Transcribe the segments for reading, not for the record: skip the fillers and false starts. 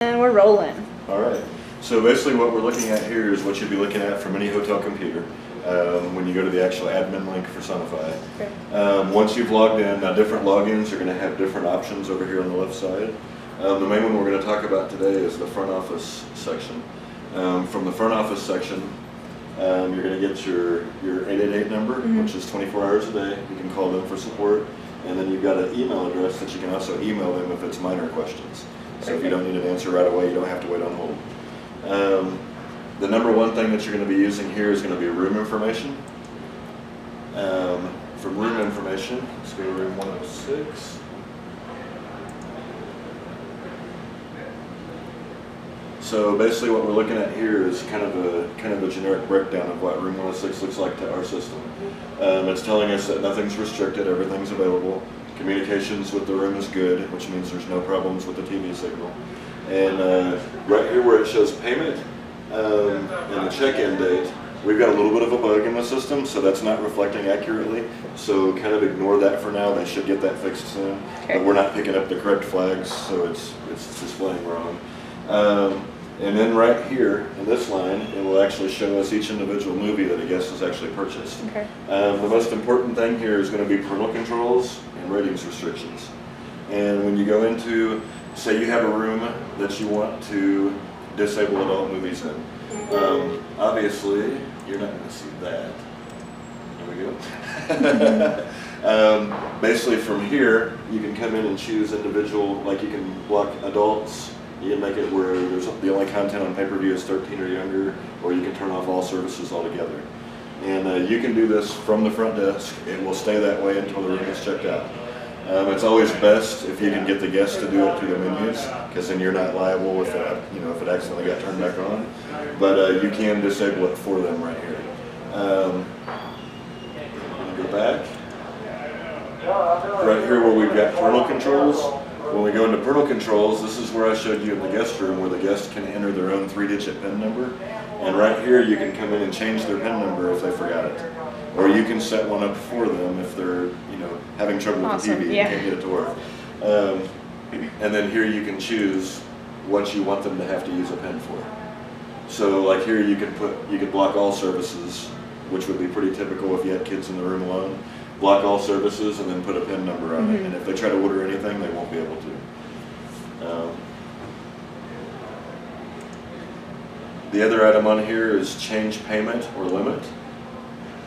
And we're rolling. All right. So basically what we're looking at here is what you'd be looking at from any hotel computer when you go to the actual admin link for Sonify. Okay. Once you've logged in, now different logins are going to have different options over here on the left side. The main one we're going to talk about today is the front office section. From the front office section, you're going to get your 888 number, which is 24 hours a day. You can call them for support. And then you've got an email address that you can also email them if it's minor questions. So if you don't need an answer right away, you don't have to wait on hold. The number one thing that you're going to be using here is going to be room information. From room information, let's go to room 106. So basically what we're looking at here is kind of a generic breakdown of what room 106 looks like to our system. It's telling us that nothing's restricted, everything's available. Communications with the room is good, which means there's no problems with the TV signal. And right here where it shows payment and the check-in date, we've got a little bit of a bug in the system, so that's not reflecting accurately. So kind of ignore that for now. They should get that fixed soon. Okay. But we're not picking up the correct flags, so it's displaying wrong. And then right here in this line, it will actually show us each individual movie that a guest has actually purchased. Okay. The most important thing here is going to be parental controls and ratings restrictions. And when you go into, say you have a room that you want to disable adult movies in, obviously you're not going to see that. There we go. Basically from here, you can come in and choose individual, like you can block adults. You can make it where the only content on pay-per-view is 13 or younger, or you can turn off all services altogether. And you can do this from the front desk. It will stay that way until the room is checked out. It's always best if you can get the guests to do it through the menus, because then you're not liable if it accidentally got turned back on. But you can disable it for them right here. Go back. Right here where we've got parental controls. When we go into parental controls, this is where I showed you in the guest room where the guest can enter their own 3-digit PIN number. And right here you can come in and change their PIN number if they forgot it. Or you can set one up for them if they're having trouble with the TV and can't get it to work. And then here you can choose what you want them to have to use a PIN for. So like here you could block all services, which would be pretty typical if you had kids in the room alone. Block all services and then put a PIN number on it. And if they try to order anything, they won't be able to. The other item on here is change payment or limit.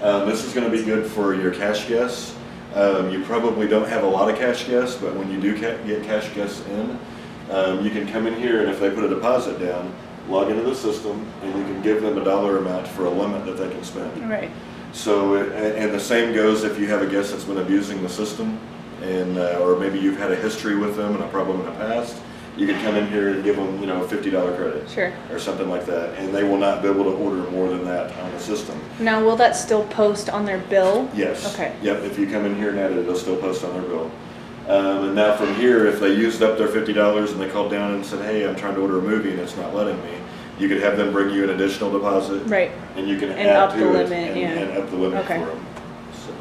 This is going to be good for your cash guests. You probably don't have a lot of cash guests, but when you do get cash guests in, you can come in here and if they put a deposit down, log into the system and you can give them a dollar amount for a limit that they can spend. Right. So, and the same goes if you have a guest that's been abusing the system, and or maybe you've had a history with them and a problem in the past. You can come in here and give them, a $50 credit, Sure. or something like that, and they will not be able to order more than that on the system. Now, will that still post on their bill? Yes. Okay. Yep. If you come in here and add it, it'll still post on their bill. And now from here, if they used up their $50 and they called down and said, "Hey, I'm trying to order a movie and it's not letting me," you could have them bring you an additional deposit. Right. And you can And add up to the it limit, yeah. and up the limit Okay. for them. So,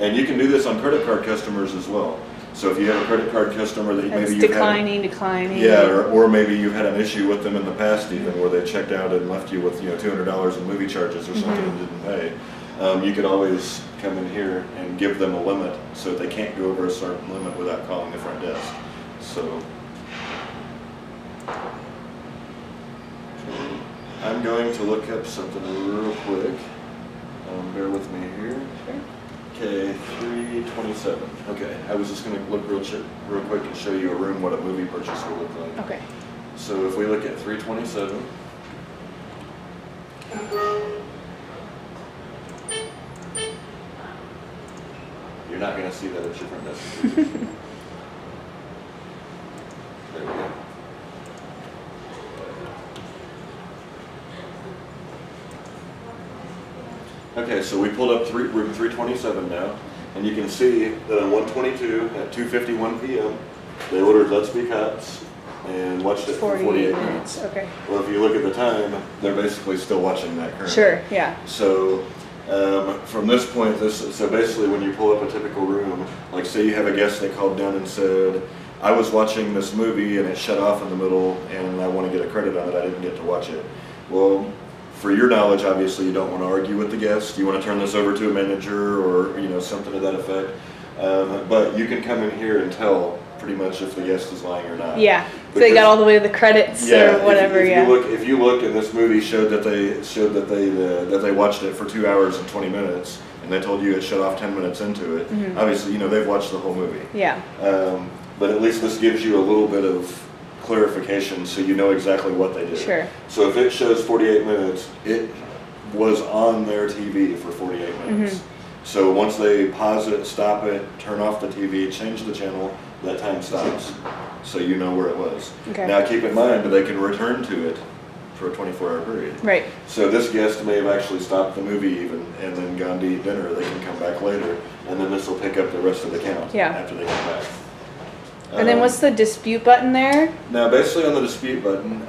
and you can do this on credit card customers as well. So if you have a credit card customer that It's maybe you've declining. yeah, or maybe you've had an issue with them in the past even where they checked out and left you with $200 in movie charges or something and didn't pay. You could always come in here and give them a limit so that they can't go over a certain limit without calling the front desk. So I'm going to look up something real quick. Bear with me here. Sure. Okay, 327. Okay, I was just going to look real quick and show you a room what a movie purchase will look like. Okay. So if we look at 327. You're not going to see that at your front desk. There we go. Okay, so we pulled up room 327 now, and you can see that on 122 at 2:51 p.m. they ordered Let's Be Cops and watched it for 48 minutes. Okay. Well, if you look at the time, they're basically still watching that currently. Sure. Yeah. So from this point, so basically when you pull up a typical room, like say you have a guest that called down and said, I was watching this movie and it shut off in the middle and I want to get a credit on it, I didn't get to watch it. Well, for your knowledge, obviously you don't want to argue with the guest. You want to turn this over to a manager or something to that effect. But you can come in here and tell pretty much if the guest is lying or not. Yeah. So they got all the way to the credits or whatever. If you look and this movie showed that they watched it for 2 hours and 20 minutes, and they told you it shut off 10 minutes into it. Mm-hmm. Obviously, they've watched the whole movie. Yeah. But at least this gives you a little bit of clarification, so you know exactly what they did. Sure. So if it shows 48 minutes, it was on their TV for 48 minutes. Mm-hmm. So once they pause it, stop it, turn off the TV, change the channel, that time stops. So you know where it was. Okay. Now keep in mind that they can return to it for a 24-hour period. Right. So this guest may have actually stopped the movie even and then gone to eat dinner. They can come back later, and then this will pick up the rest of the count after they come back. And then what's the dispute button there? Now, basically on the dispute button,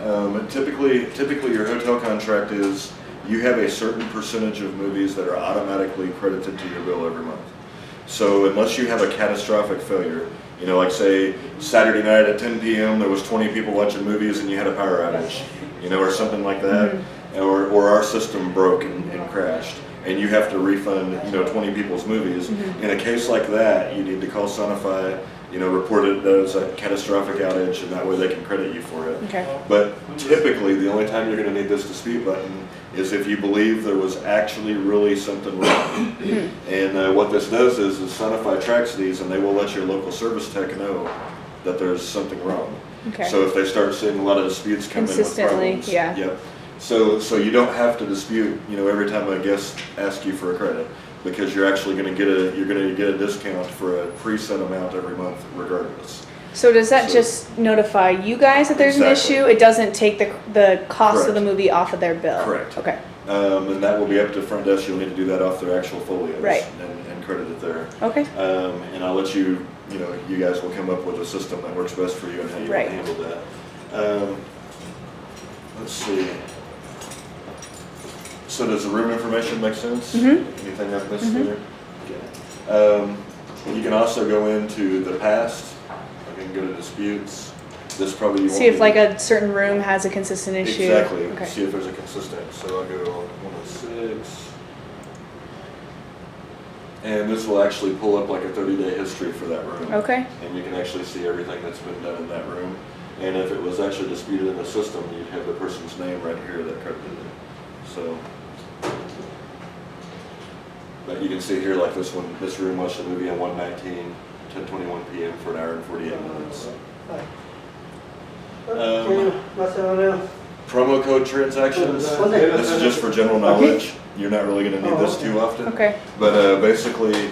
typically your hotel contract is you have a certain percentage of movies that are automatically credited to your bill every month. So unless you have a catastrophic failure, like say Saturday night at 10 p.m. there was 20 people watching movies and you had a power outage, or something like that, or our system broke and crashed, and you have to refund 20 people's movies. In a case like that, you need to call Sonify, report it as a catastrophic outage, and that way they can credit you for it. Okay. But typically, the only time you're going to need this dispute button is if you believe there was actually really something wrong. And what this does is Sonify tracks these, and they will let your local service tech know that there's something wrong. Okay. So if they start seeing a lot of disputes come in with Consistently, problems, yeah. Yep. So you don't have to dispute, every time a guest asks you for a credit, because you're actually going to get a discount for a preset amount every month, regardless. So does that just notify you guys that there's an issue? It doesn't take the cost of the movie off of their bill? Correct. Okay. And that will be up to front desk. You'll need to do that off their actual folios. Right. And credit it there. Okay. And I'll let you, you guys will come up with a system that works best for you and how you want to handle that. Let's see. So does the room information make sense? Mm-hmm. Anything I've missed there? Okay. You can also go into the past. You can go to disputes. This probably See if like a certain room has a consistent issue. Exactly. Okay. See if there's a consistent. So I'll go 106. And this will actually pull up like a 30-day history for that room. Okay. And you can actually see everything that's been done in that room. And if it was actually disputed in the system, you'd have the person's name right here that credited it. So, but you can see here, like this room watched the movie on 1/19, 10:21 p.m. for an hour and 48 minutes. Promo code transactions. This is just for general knowledge. You're not really going to need this too often. Okay. But basically,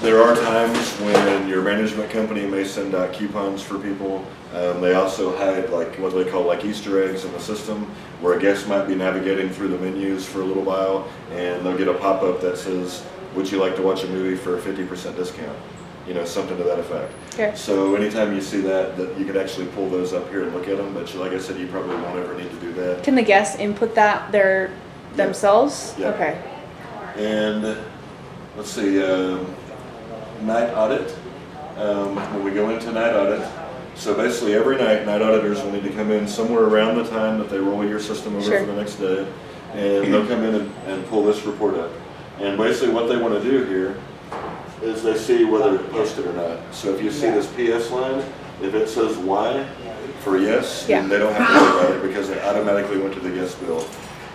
there are times when your management company may send out coupons for people. They also hide like what they call like Easter eggs in the system, where a guest might be navigating through the menus for a little while, and they'll get a pop-up that says, "Would you like to watch a movie for a 50% discount?" Something to that effect. Okay. So anytime you see that you could actually pull those up here and look at them. But like I said, you probably won't ever need to do that. Can the guests input that themselves? Yeah. Okay. And let's see, night audit. When we go into night audit, so basically every night auditors will need to come in somewhere around the time that they roll your system over for the next day, and they'll come in and pull this report up. And basically what they want to do here is they see whether it posted or not. So if you see this PS line, if it says Y for yes, then they don't have to worry about it because it automatically went to the guest bill.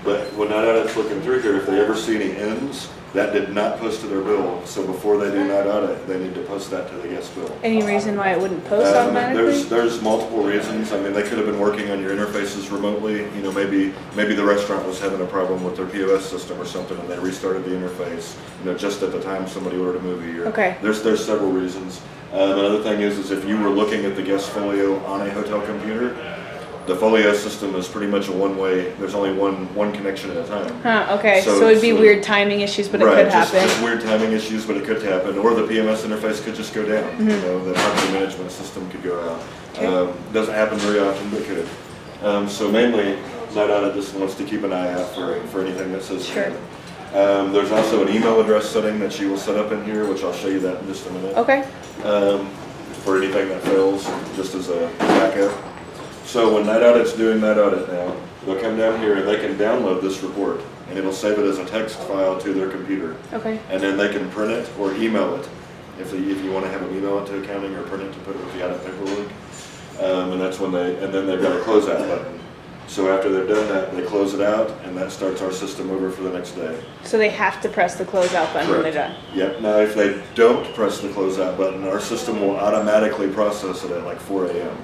But when night audit's looking through here, if they ever see any ends, that did not post to their bill. So before they do night audit, they need to post that to the guest bill. Any reason why it wouldn't post automatically? There's multiple reasons. I mean, they could have been working on your interfaces remotely. Maybe the restaurant was having a problem with their POS system or something, and they restarted the interface. Just at the time somebody ordered a movie. Or, there's several reasons. Another thing is if you were looking at the guest folio on a hotel computer, the folio system is pretty much a one-way. There's only one connection at a time. Okay. So it'd be weird timing issues, but it could happen. Just weird timing issues, but it could happen. Or the PMS interface could just go down. The property management system could go out. Doesn't happen very often, but could. So mainly, night audit just wants to keep an eye out for anything that says payment. There's also an email address setting that you will set up in here, which I'll show you that in just a minute. Okay. for anything that fails, just as a backup. So when Night Audit's doing Night Audit now, they'll come down here and they can download this report, and it'll save it as a text file to their computer. Okay. And then they can print it or email it, if you want to have them email it to accounting or print it to put it with the audit paperwork. And that's when and then they've got a closeout button. So after they've done that, they close it out, and that starts our system over for the next day. So they have to press the closeout button when they're Correct. done. Yep. Now, if they don't press the closeout button, our system will automatically process it at like 4 a.m.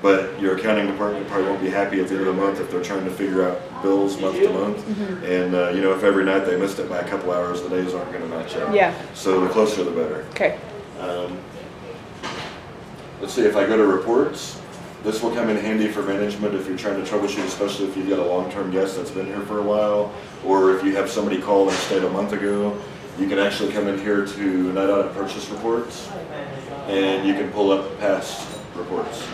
But your accounting department probably won't be happy at the end of the month if they're trying to figure out bills month to month. Mm-hmm. And if every night they missed it by a couple hours, the days aren't going to match up. Yeah. So the closer the better. Okay. Let's see, if I go to reports, this will come in handy for management if you're trying to troubleshoot, especially if you've got a long-term guest that's been here for a while, or if you have somebody call and stayed a month ago. You can actually come in here to Night Audit purchase reports, and you can pull up past reports.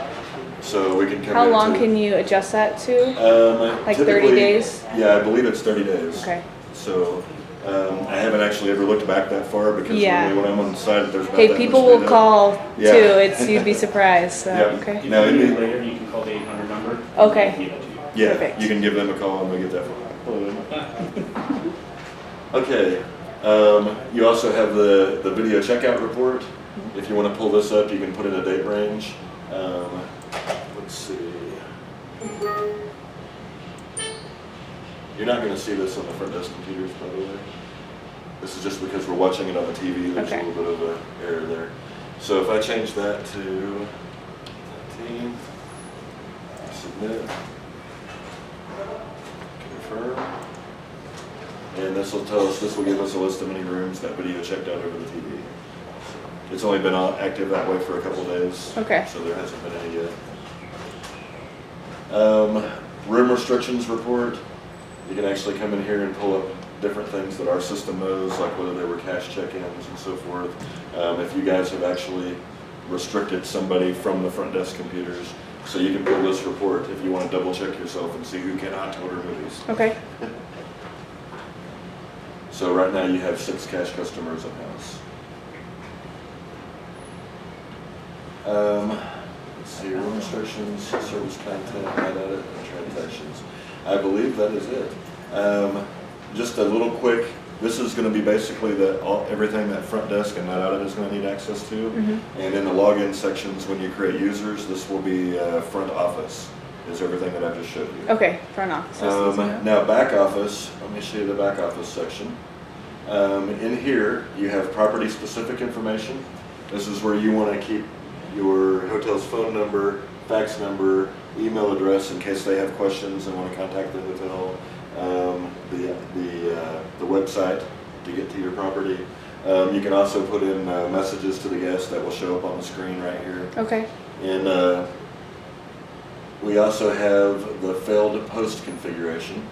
So we can come How into, long can you adjust that to? Like 30 typically- days? Yeah, I believe it's 30 days. Okay. So I haven't actually ever looked back that far because Yeah. normally when I'm on the side, there's not Hey, that people much will data. call Yeah. too. You'd be surprised. So, Yeah. okay. If No, you it'd need be- it later, you can call the 800 number. Okay. And give it to you. Yeah, Perfect. you can give them a call and they'll get that for you. Okay, you also have the video checkout report. If you want to pull this up, you can put in a date range. Let's see. You're not going to see this on the front desk computers, by the way. This is just because we're watching it on the TV. There's Okay. a little bit of an error there. So if I change that to 19, submit, confirm, and this will tell us, this will give us a list of many rooms that video checked out over the TV. It's only been active that way for a couple days. Okay. So there hasn't been any yet. Room restrictions report. You can actually come in here and pull up different things that our system knows, like whether they were cash check-ins and so forth. If you guys have actually restricted somebody from the front desk computers. So you can pull this report if you want to double check yourself and see who cannot order movies. Okay. So right now you have 6 cash customers in-house. Let's see, room restrictions, service content, Night Audit, and transactions. I believe that is it. Just a little quick, this is going to be basically everything that front desk and Night Audit is going to need access to. Mm-hmm. And in the login sections, when you create users, this will be front office, is everything that I just showed you. Okay. Front office. is easy enough. Now back office, let me show you the back office section. In here, you have property specific information. This is where you want to keep your hotel's phone number, fax number, email address in case they have questions and want to contact the hotel, the website to get to your property. You can also put in messages to the guests that will show up on the screen right here. Okay. And we also have the failed post configuration.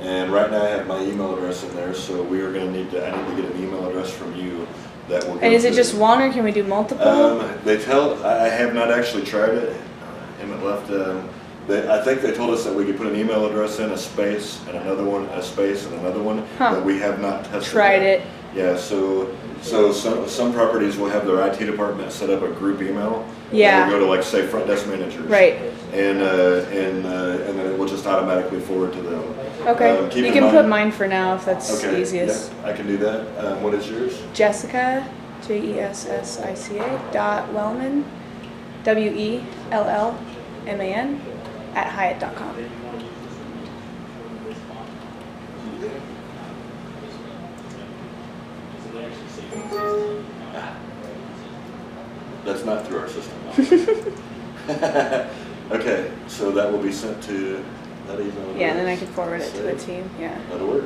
And right now I have my email address in there, so we are going to need I need to get an email address from you that will go And is it to- just one, or can we do multiple? I have not actually tried it. Emmett left. I think they told us that we could put an email address in, a space, and another one, a space, and another one, Huh. but we have not tested Tried that. it. Yeah, so some properties will have their IT department set up a group email. Yeah. That will go to, like, say, front desk managers. Right. And then it will just automatically forward to them. Okay. Keep You in can mind- put mine for now if that's Okay, easiest. yeah, I can do that. What is yours? Jessica, JESSICA .Wellman, WELLMAN at Hyatt.com. That's not through our system. Okay, so that will be sent to that email. Yeah, and then I address. can forward it to the Save. team. Yeah. That'll work.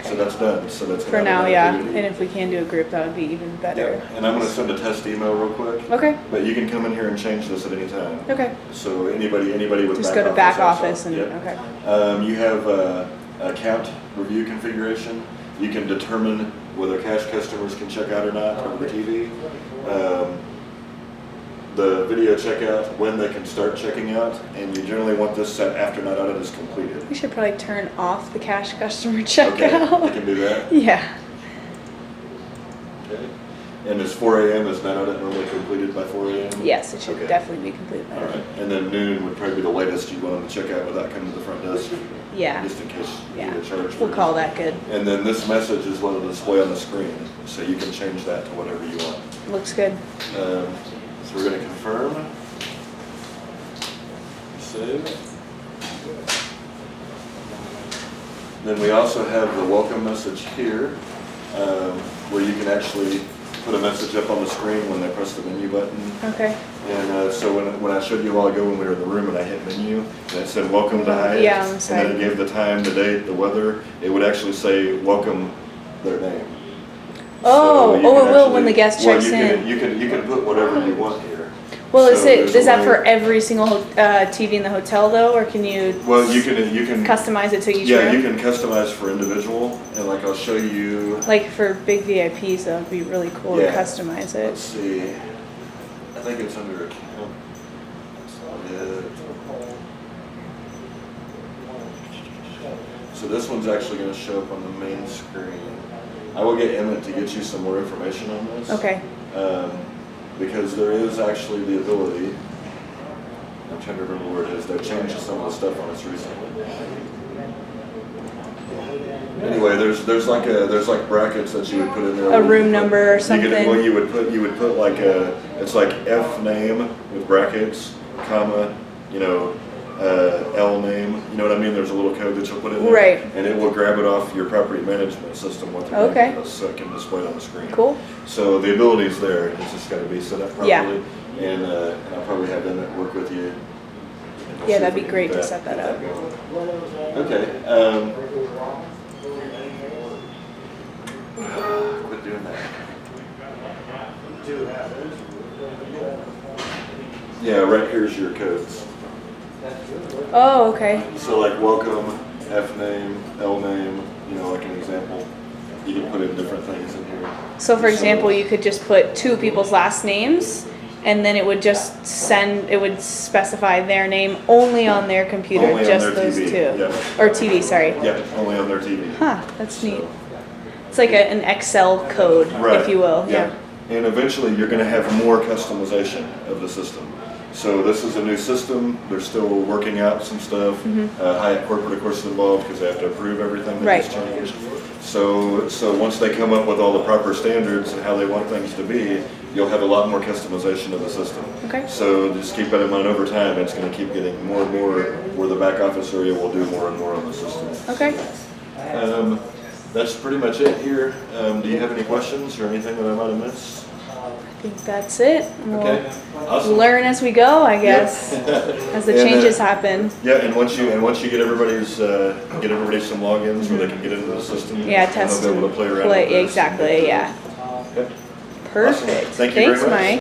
So that's done. So that's For now, yeah. And if we can do a group, that would be even better. Yeah, and I'm going to send a test email real quick. Okay. But you can come in here and change this at any time. Okay. So anybody with Just back go to back also. office and Yep. okay. You have account review configuration. You can determine whether cash customers can check out or not over the TV. The video checkout, when they can start checking out, and you generally want this set after Night Audit is completed. We should probably turn off the cash customer Okay, I checkout. can do that. Yeah. Okay. And is 4 a.m. is that audit normally completed by 4 a.m.? Yes, it should Okay. definitely be completed. All right, and then noon would probably be the latest you'd want them to check out without coming to the front desk, Yeah, just in case you yeah. get a charge. We'll call that good. And then this message is what will display on the screen, so you can change that to whatever you want. Looks good. So we're going to confirm. Save. Then we also have the welcome message here, where you can actually put a message up on the screen when they press the menu button. Okay. And so when I showed you a while ago when we were in the room and I hit menu, and it said welcome to Hyatt, Yeah, on the and side. then it gave the time, the date, the weather, it would actually say welcome their name. Oh, So you oh, can it will actually- when the guest well, checks you can- in. You can put whatever you want here. Well, So there's is a that way- for every single TV in the hotel though, or can you Well, you can customize it to each yeah, room? you can customize for individual, and like I'll show you. Like for big VIPs, that would be really cool Yeah. to customize it. Let's see. I think it's under account. That's not it. So this one's actually going to show up on the main screen. I will get Emmett to get you some more information on this. Okay. Because there is actually the ability. I'm trying to remember where it is. They've changed some of the stuff on us recently. Anyway, there's like brackets that you would put in there. A where you room could put- number or you could- something. Well, you would put like it's like F name with brackets, comma, L name. You know what I mean? There's a little code that you'll put in there, Right. and it will grab it off your property management system what the Okay. name is, so it can display it on the screen. Cool. So the ability's there. It's just got to be set up properly, Yeah. and I'll probably have them work with you. And we'll Yeah, see if that'd we be can great get to set that get up. going. Okay. Quit doing that. Yeah, right here's your codes. Oh, okay. So like welcome, F name, L name, like an example. You can put in different things in here. So for example, you could just put two people's last names, and then it would just it would specify their name only on their computer, Only on just their those TV, two. yeah. Or TV, sorry. Yeah, only on their TV. Huh, that's neat. So- It's like an Excel code, Right. if you will. Yeah. And eventually you're going to have more customization of the system. So this is a new system. They're still working out some stuff. Hyatt corporate, of course, is involved because they have to approve everything that Right. gets changed. So once they come up with all the proper standards and how they want things to be, you'll have a lot more customization of the system. Okay. So just keep that in mind over time. It's going to keep getting more and more where the back office area will do more and more on the system. Okay. That's pretty much it here. Do you have any questions or anything that I might have missed? I think that's it. Okay, We'll awesome. learn as we go, I guess, as the And, changes happen. Yeah, and once you get everybody some logins where they can get into the system. Yeah, and test they'll be able and to play around with this. exactly. Yeah. Okay. Perfect. Awesome. Thank you very Thanks, much. Mike.